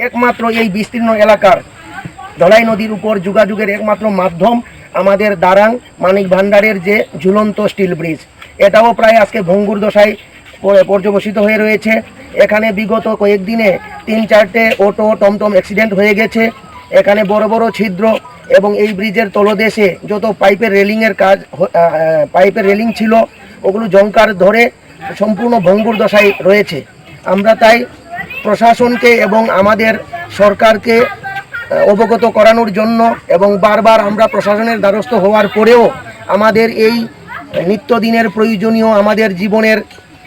একমাত্র এই বিস্তীর্ণ এলাকার ধলাই নদীর উপর যোগাযোগের একমাত্র মাধ্যম আমাদের দারাং মানিক ভান্ডারের যে ঝুলন্ত স্টিল ব্রিজ, এটাও প্রায় আজকে ভঙ্গুর দশায় পর্যবসিত হয়ে রয়েছে। এখানে বিগত কয়েকদিনে 3-4টে অটো টমটম অ্যাক্সিডেন্ট হয়ে গেছে। এখানে বড় বড় ছিদ্র এবং এই ব্রিজের তলদেশে যত পাইপের রেলিং ছিল ওগুলো জংকার ধরে সম্পূর্ণ ভঙ্গুর দশায় রয়েছে। আমরা তাই প্রশাসনকে এবং আমাদের সরকারকে অবগত করানোর জন্য এবং বারবার আমরা প্রশাসনের দ্বারস্থ হওয়ার পরেও আমাদের এই নিত্যদিনের প্রয়োজনীয় আমাদের জীবনের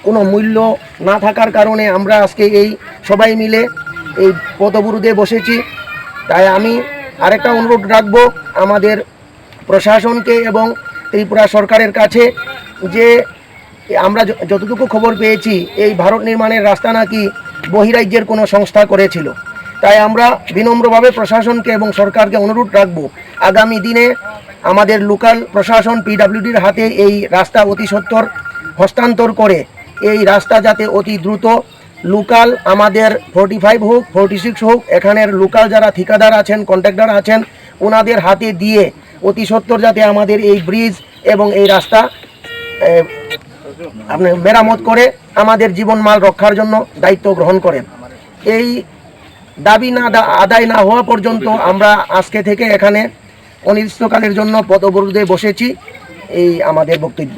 কোনো মূল্য না থাকার কারণে আমরা আজকে এই সবাই মিলে এই পথবরোধে বসেছি। তাই আমি আরেকটা অনুরোধ রাখবো আমাদের প্রশাসনকে এবং ত্রিপুরা সরকারের কাছে যে আমরা যতটুকু খবর পেয়েছি এই ভারত নির্মাণের রাস্তা নাকি বহিরাজ্যের কোনো সংস্থা করেছিল। তাই আমরা বিনম্রভাবে প্রশাসনকে এবং সরকারকে অনুরোধ রাখবো আগামী দিনে আমাদের লোকাল প্রশাসন পিডব্লিউডির হাতে এই রাস্তা অতি সত্বর হস্তান্তর করে এই রাস্তা যাতে অতি দ্রুত লোকাল আমাদের 45 হোক 46 হোক এখানের লোকাল যারা ঠিকাদার আছেন কন্ট্রাক্টর আছেন ওনাদের হাতে দিয়ে অতি সত্বর যাতে আমাদের এই ব্রিজ এবং এই রাস্তা আপনি মেরামত করে আমাদের জীবনমাল রক্ষার জন্য দায়িত্ব গ্রহণ করেন। এই দাবি না আদায় না হওয়া পর্যন্ত আমরা আজকে থেকে এখানে অনির্দিষ্টকালের জন্য পথ অবরোধে বসেছি। এই আমাদের বক্তব্য।